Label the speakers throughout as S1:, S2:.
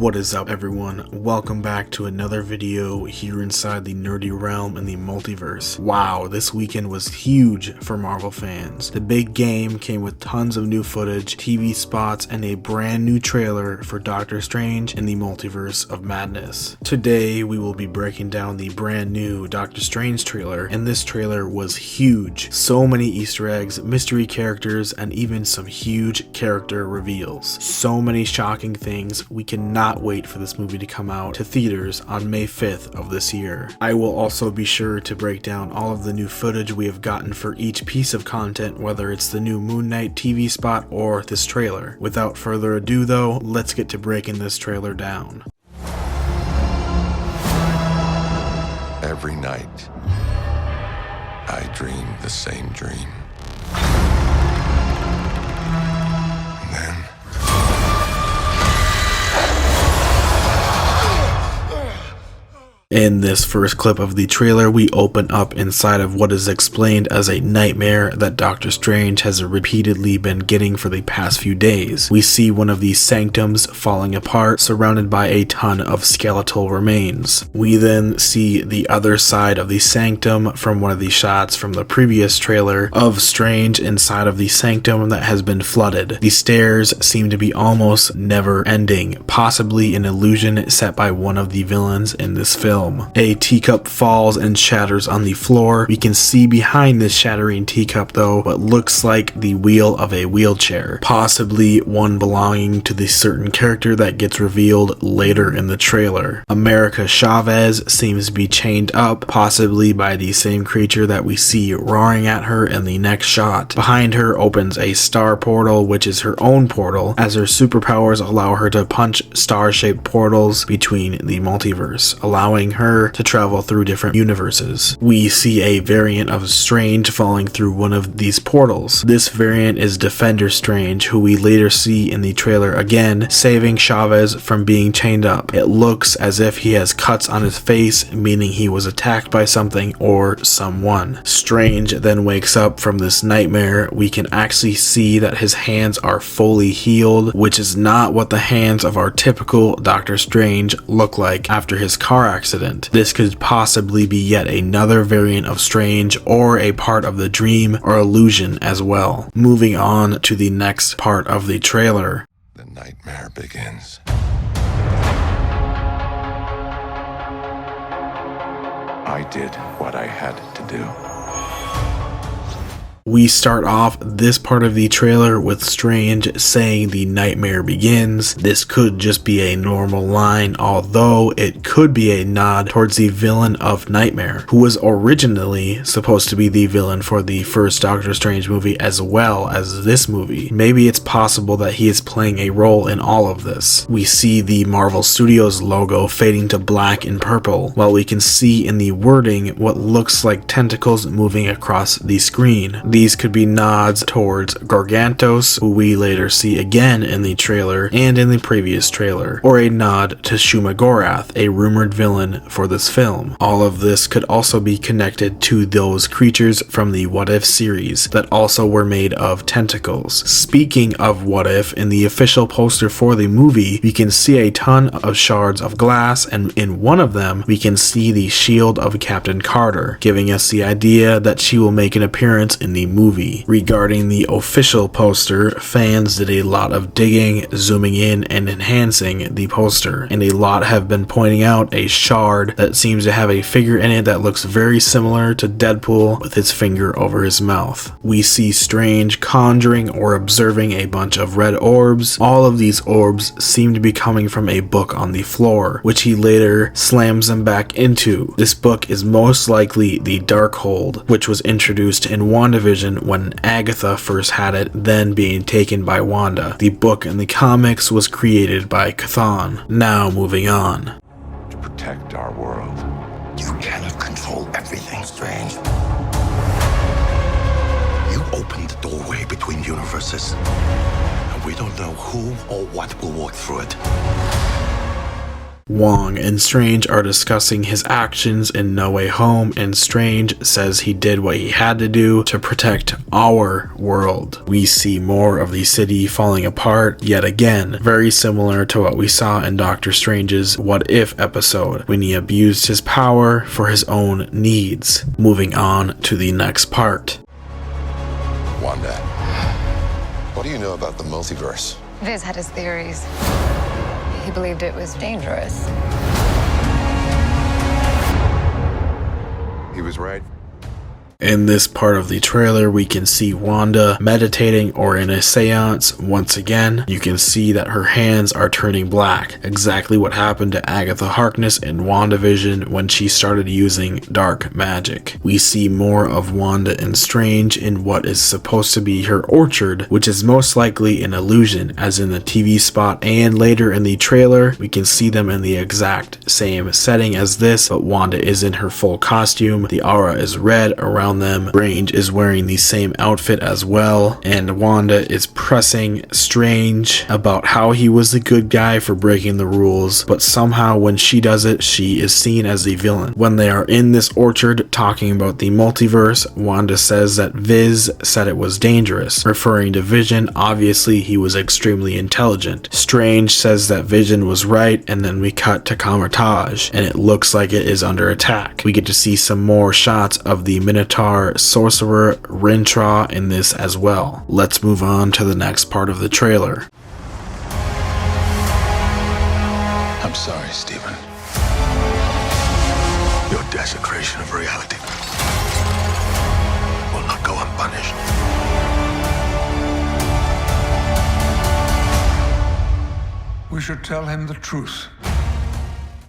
S1: What is up, everyone? Welcome back to another video here inside the nerdy realm in the multiverse. Wow, this weekend was huge for Marvel fans. The big game came with tons of new footage, TV spots, and a brand new trailer for Doctor Strange in the Multiverse of Madness. Today, we will be breaking down the brand new Doctor Strange trailer, and this trailer was huge. So many Easter eggs, mystery characters, and even some huge character reveals. So many shocking things. We cannot wait for this movie to come out to theaters on May 5th of this year. I will also be sure to break down all of the new footage we have gotten for each piece of content, whether it's the new Moon Knight TV spot or this trailer. Without further ado though, let's get to breaking this trailer down.
S2: Every night, I dream the same dream. And then
S1: in this first clip of the trailer, we open up inside of what is explained as a nightmare that Doctor Strange has repeatedly been getting for the past few days. We see one of these sanctums falling apart, surrounded by a ton of skeletal remains. We then see the other side of the sanctum from one of the shots from the previous trailer of Strange inside of the sanctum that has been flooded. The stairs seem to be almost never ending, possibly an illusion set by one of the villains in this film. A teacup falls and shatters on the floor. We can see behind this shattering teacup though what looks like the wheel of a wheelchair, possibly one belonging to the certain character that gets revealed later in the trailer. America Chavez seems to be chained up, possibly by the same creature that we see roaring at her in the next shot. Behind her opens a star portal, which is her own portal, as her superpowers allow her to punch star-shaped portals between the multiverse, allowing her to travel through different universes. We see a variant of Strange falling through one of these portals. This variant is Defender Strange, who we later see in the trailer again saving Chavez from being chained up. It looks as if he has cuts on his face, meaning he was attacked by something or someone. Strange then wakes up from this nightmare. We can actually see that his hands are fully healed, which is not what the hands of our typical Doctor Strange look like after his car accident. This could possibly be yet another variant of Strange or a part of the dream or illusion as well. Moving on to the next part of the trailer.
S2: the nightmare begins. I did what I had to do.
S1: We start off this part of the trailer with Strange saying the nightmare begins. This could just be a normal line, although it could be a nod towards the villain of Nightmare, who was originally supposed to be the villain for the first Doctor Strange movie as well as this movie. Maybe it's possible that he is playing a role in all of this. We see the Marvel Studios logo fading to black and purple, while we can see in the wording what looks like tentacles moving across the screen. These could be nods towards Gargantos, who we later see again in the trailer and in the previous trailer, or a nod to Shumagorath, a rumored villain for this film. All of this could also be connected to those creatures from the What If series that also were made of tentacles. Speaking of What If, in the official poster for the movie, we can see a ton of shards of glass, and in one of them, we can see the shield of Captain Carter, giving us the idea that she will make an appearance in the movie. Regarding the official poster, fans did a lot of digging, zooming in, and enhancing the poster, and a lot have been pointing out a shard that seems to have a figure in it that looks very similar to Deadpool with his finger over his mouth. We see Strange conjuring or observing a bunch of red orbs. All of these orbs seem to be coming from a book on the floor, which he later slams them back into. This book is most likely the Darkhold, which was introduced in WandaVision when Agatha first had it, then being taken by Wanda. The book in the comics was created by Chthon. Now moving on.
S2: To protect our world.
S3: You cannot control everything, Strange. You opened the doorway between universes, and we don't know who or what will walk through it.
S1: Wong and Strange are discussing his actions in No Way Home, and Strange says he did what he had to do to protect our world. We see more of the city falling apart yet again, very similar to what we saw in Doctor Strange's What If episode, when he abused his power for his own needs. Moving on to the next part.
S2: Wanda, what do you know about the multiverse?
S4: Viz had his theories. He believed it was dangerous.
S2: He was right.
S1: In this part of the trailer, we can see Wanda meditating or in a seance once again. You can see that her hands are turning black, exactly what happened to Agatha Harkness in WandaVision when she started using dark magic. We see more of Wanda and Strange in what is supposed to be her orchard, which is most likely an illusion, as in the TV spot and later in the trailer, we can see them in the exact same setting as this, but Wanda is in her full costume. The aura is red around them. Strange is wearing the same outfit as well, and Wanda is pressing Strange about how he was the good guy for breaking the rules, but somehow when she does it, she is seen as the villain. When they are in this orchard talking about the multiverse, Wanda says that Viz said it was dangerous, referring to Vision. Obviously, he was extremely intelligent. Strange says that Vision was right, and then we cut to Kamar-Taj, and it looks like it is under attack. We get to see some more shots of the Minotaur sorcerer Rintrah in this as well. Let's move on to the next part of the trailer.
S3: I'm sorry, Stephen. Your desecration of reality will not go unpunished.
S5: We should tell him the truth.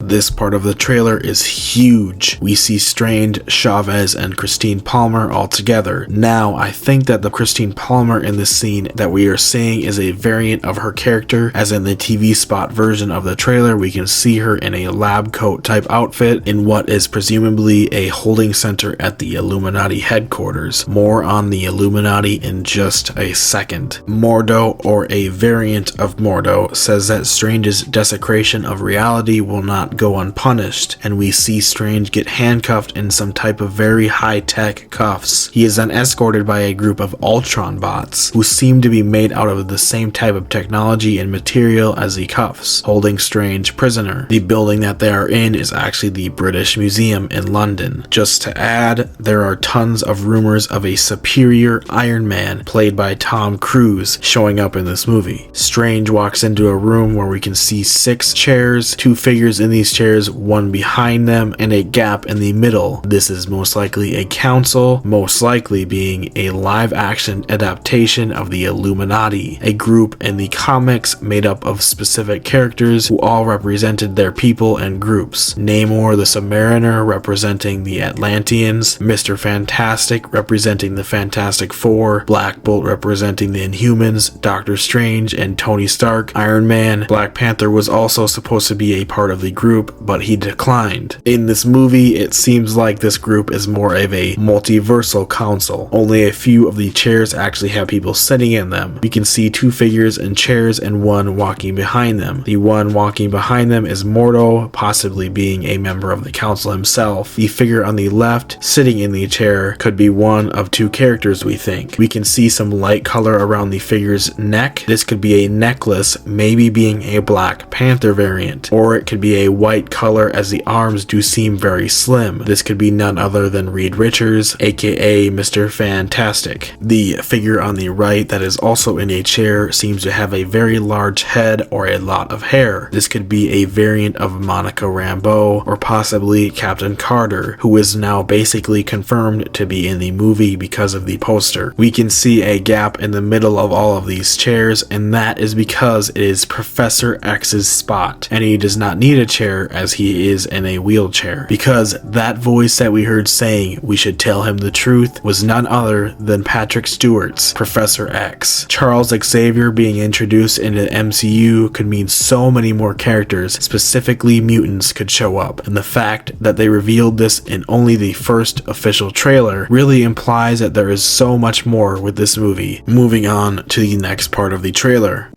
S1: This part of the trailer is huge. We see Strange, Chavez, and Christine Palmer all together. Now, I think that the Christine Palmer in this scene that we are seeing is a variant of her character, as in the TV spot version of the trailer, we can see her in a lab coat type outfit in what is presumably a holding center at the Illuminati headquarters. More on the Illuminati in just a second. Mordo, or a variant of Mordo, says that Strange's desecration of reality will not go unpunished, and we see Strange get handcuffed in some type of very high-tech cuffs. He is then escorted by a group of Ultron bots, who seem to be made out of the same type of technology and material as the cuffs, holding Strange prisoner. The building that they are in is actually the British Museum in London. Just to add, there are tons of rumors of a superior Iron Man, played by Tom Cruise, showing up in this movie. Strange walks into a room where we can see 6 chairs, 2 figures in these chairs, one behind them, and a gap in the middle. This is most likely a council, most likely being a live-action adaptation of the Illuminati, a group in the comics made up of specific characters who all represented their people and groups. Namor the Submariner representing the Atlanteans, Mr. Fantastic representing the Fantastic Four, Black Bolt representing the Inhumans, Doctor Strange and Tony Stark, Iron Man. Black Panther was also supposed to be a part of the group, but he declined. In this movie, it seems like this group is more of a multiversal council. Only a few of the chairs actually have people sitting in them. We can see 2 figures in chairs and one walking behind them. The one walking behind them is Mordo, possibly being a member of the council himself. The figure on the left, sitting in the chair, could be one of 2 characters, we think. We can see some light color around the figure's neck. This could be a necklace, maybe being a Black Panther variant, or it could be a white color, as the arms do seem very slim. This could be none other than Reed Richards, aka Mr. Fantastic. The figure on the right that is also in a chair seems to have a very large head or a lot of hair. This could be a variant of Monica Rambeau, or possibly Captain Carter, who is now basically confirmed to be in the movie because of the poster. We can see a gap in the middle of all of these chairs, and that is because it is Professor X's spot, and he does not need a chair as he is in a wheelchair, because that voice that we heard saying we should tell him the truth was none other than Patrick Stewart's Professor X. Charles Xavier being introduced into the MCU could mean so many more characters, specifically mutants, could show up, and the fact that they revealed this in only the first official trailer really implies that there is so much more with this movie. Moving on to the next part of the trailer.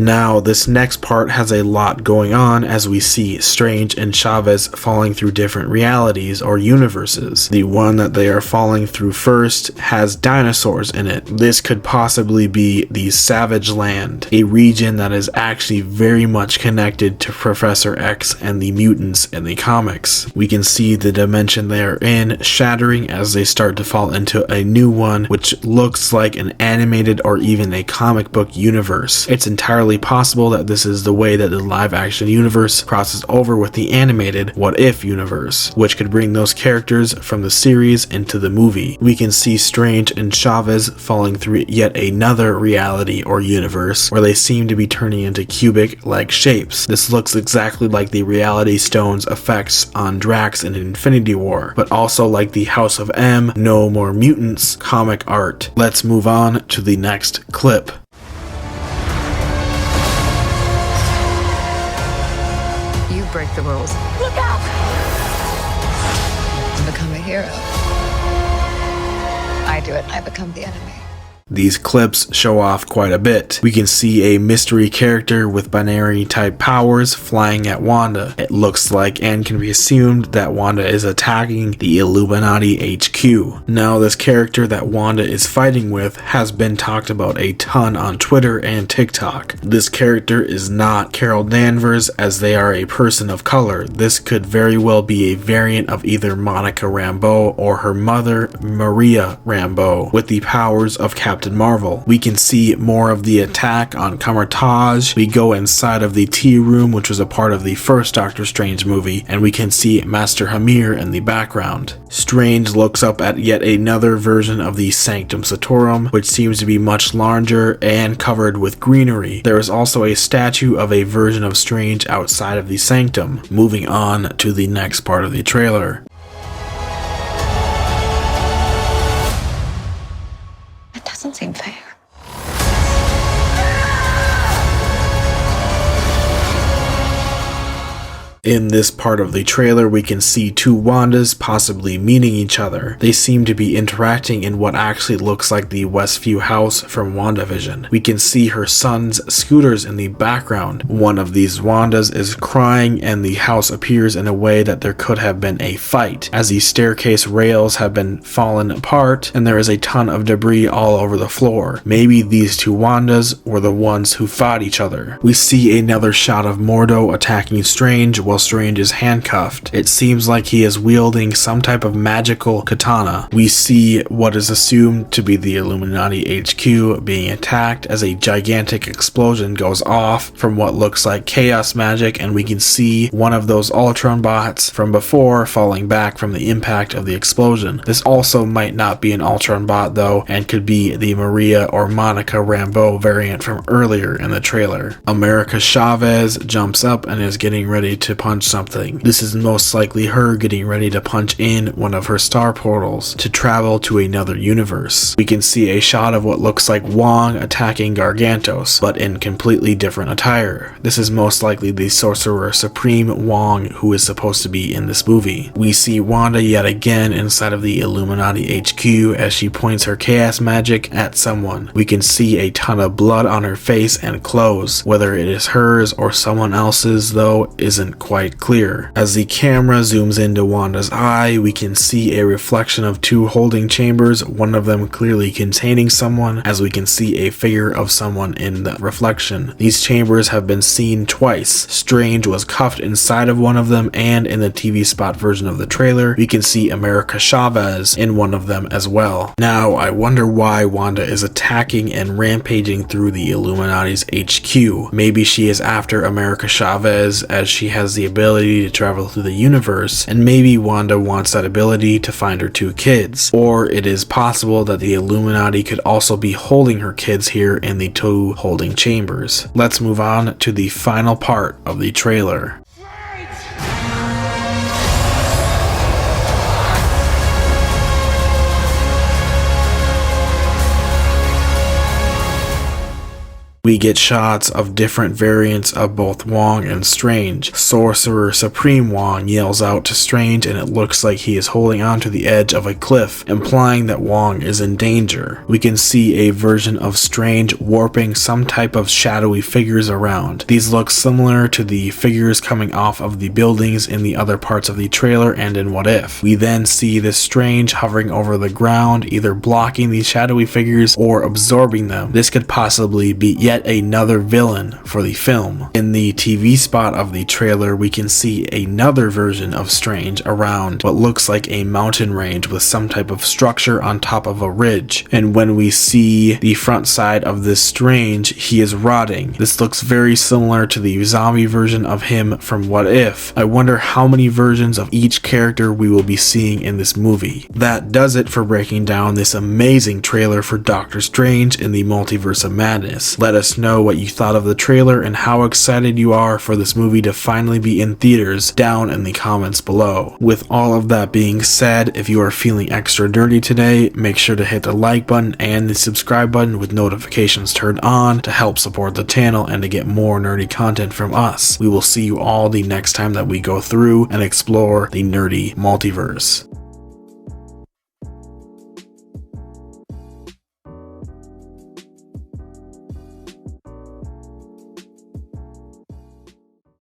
S1: Now, this next part has a lot going on as we see Strange and Chavez falling through different realities or universes. The one that they are falling through first has dinosaurs in it. This could possibly be the Savage Land, a region that is actually very much connected to Professor X and the mutants in the comics. We can see the dimension they are in shattering as they start to fall into a new one, which looks like an animated or even a comic book universe. It's entirely possible that this is the way that the live action universe crosses over with the animated What If universe, which could bring those characters from the series into the movie. We can see Strange and Chavez falling through yet another reality or universe where they seem to be turning into cubic-like shapes. This looks exactly like the Reality Stone's effects on Drax in Infinity War, but also like the House of M, No More Mutants comic art. Let's move on to the next clip.
S4: You break the rules. Look out! To become a hero. I do it, I become the enemy.
S1: These clips show off quite a bit. We can see a mystery character with binary type powers flying at Wanda. It looks like and can be assumed that Wanda is attacking the Illuminati HQ. Now, this character that Wanda is fighting with has been talked about a ton on Twitter and TikTok. This character is not Carol Danvers, as they are a person of color. This could very well be a variant of either Monica Rambeau or her mother, Maria Rambeau, with the powers of Captain Marvel. We can see more of the attack on Kamar-Taj. We go inside of the tea room, which was a part of the first Doctor Strange movie, and we can see Master Hamir in the background. Strange looks up at yet another version of the Sanctum Sanctorum, which seems to be much larger and covered with greenery. There is also a statue of a version of Strange outside of the Sanctum. Moving on to the next part of the trailer.
S4: Doesn't seem fair.
S1: In this part of the trailer, we can see two Wandas possibly meeting each other. They seem to be interacting in what actually looks like the Westview house from WandaVision. We can see her son's scooters in the background. One of these Wandas is crying, and the house appears in a way that there could have been a fight, as the staircase rails have been fallen apart and there is a ton of debris all over the floor. Maybe these two Wandas were the ones who fought each other. We see another shot of Mordo attacking Strange while Strange is handcuffed. It seems like he is wielding some type of magical katana. We see what is assumed to be the Illuminati HQ being attacked as a gigantic explosion goes off from what looks like chaos magic, and we can see one of those Ultron bots from before falling back from the impact of the explosion. This also might not be an Ultron bot though, and could be the Maria or Monica Rambeau variant from earlier in the trailer. America Chavez jumps up and is getting ready to punch something. This is most likely her getting ready to punch in one of her star portals to travel to another universe. We can see a shot of what looks like Wong attacking Gargantos, but in completely different attire. This is most likely the Sorcerer Supreme Wong who is supposed to be in this movie. We see Wanda yet again inside of the Illuminati HQ as she points her chaos magic at someone. We can see a ton of blood on her face and clothes. Whether it is hers or someone else's though isn't quite clear. As the camera zooms into Wanda's eye, we can see a reflection of two holding chambers, one of them clearly containing someone, as we can see a figure of someone in the reflection. These chambers have been seen twice. Strange was cuffed inside of one of them, and in the TV spot version of the trailer, we can see America Chavez in one of them as well. Now, I wonder why Wanda is attacking and rampaging through the Illuminati's HQ. Maybe she is after America Chavez, as she has the ability to travel through the universe, and maybe Wanda wants that ability to find her two kids. Or it is possible that the Illuminati could also be holding her kids here in the two holding chambers. Let's move on to the final part of the trailer. We get shots of different variants of both Wong and Strange. Sorcerer Supreme Wong yells out to Strange and it looks like he is holding on to the edge of a cliff, implying that Wong is in danger. We can see a version of Strange warping some type of shadowy figures around. These look similar to the figures coming off of the buildings in the other parts of the trailer and in What If. We then see this Strange hovering over the ground, either blocking these shadowy figures or absorbing them. This could possibly be yet another villain for the film. In the TV spot of the trailer, we can see another version of Strange around what looks like a mountain range with some type of structure on top of a ridge. And when we see the front side of this Strange, he is rotting. This looks very similar to the zombie version of him from What If. I wonder how many versions of each character we will be seeing in this movie. That does it for breaking down this amazing trailer for Doctor Strange in the Multiverse of Madness. Let us know what you thought of the trailer and how excited you are for this movie to finally be in theaters down in the comments below. With all of that being said, if you are feeling extra nerdy today, make sure to hit the like button and the subscribe button with notifications turned on to help support the channel and to get more nerdy content from us. We will see you all the next time that we go through and explore the nerdy multiverse.